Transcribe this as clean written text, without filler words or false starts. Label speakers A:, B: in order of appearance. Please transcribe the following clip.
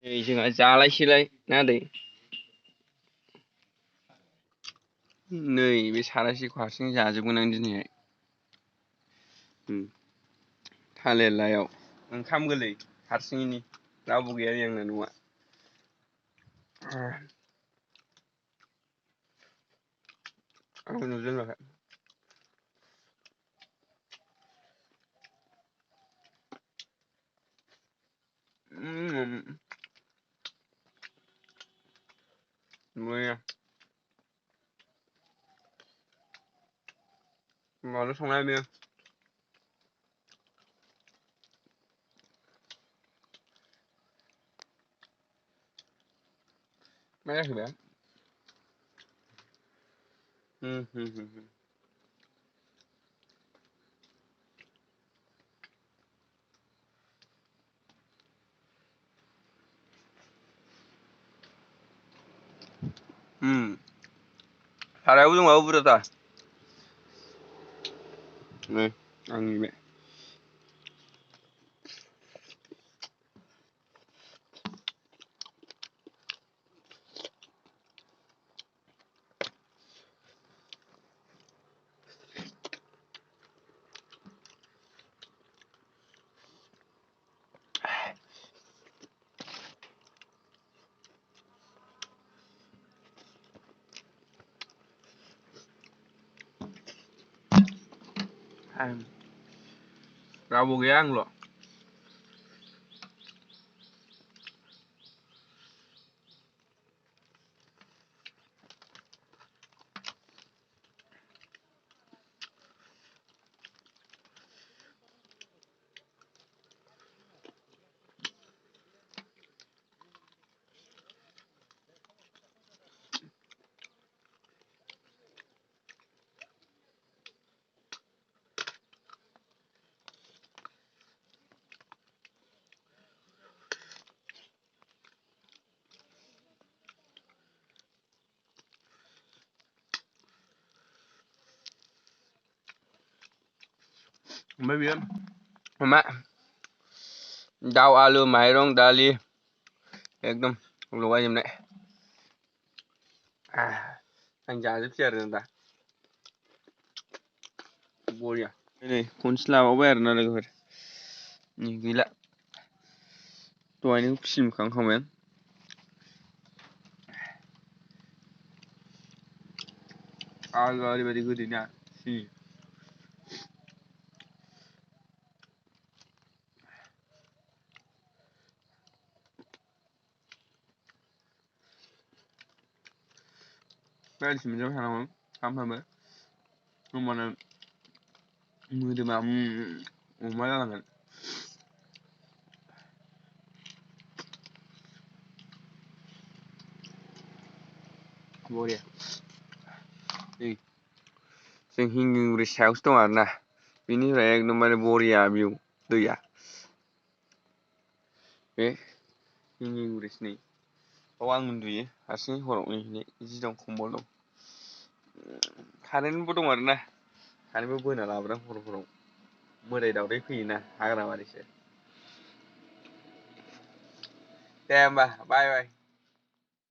A: नै जोंहा जालायसैलाय ना आदै नै बे सारायसेखौ हारसिं जाजोबगोन आं दिनैहाय थालिर लायाव ओंखाम गोरलै हारसिङैनि रावबो गैया आंना न'आ आंखौ नुजेनबाय मैया माला संनाय बेयो मा जाखो बे सारायाबो दंबावो बुरजाथार नै आंनि बे रावबो गैया आंल' ओमफ्राय बेयो मा दाउ आलु माइरं दालि एकदम लगायजोबनाय आं जाजोबसै आरो दा बरिया नै खनसे लाबावबाय आरोना लोगोफोर नै गैला दहायनो फिल्म खालामखांबाय आं ओरैबायदि गोदैना बायदिसिना मोनजाबाय थानांगौ सानफ्रामबो होमबानो मोदोमा अमा जालांगोन बरिया नै जों हिंगिंब्रिज सायावसो दं आरोना बेनिफ्राय एकदमबारे बरिया भिउ दैया बे हिंगिंब्रिजनि बाव आं उन्दुयो हारसिङै हराव नै जि दं खम्बल दं कारेन्टबो दं आरोना कारेन्टबो बोना लाबोदों हरफोराव मोदाय दावदाय फैयोना हाग्राबारिसो दे होमबा बाय बाय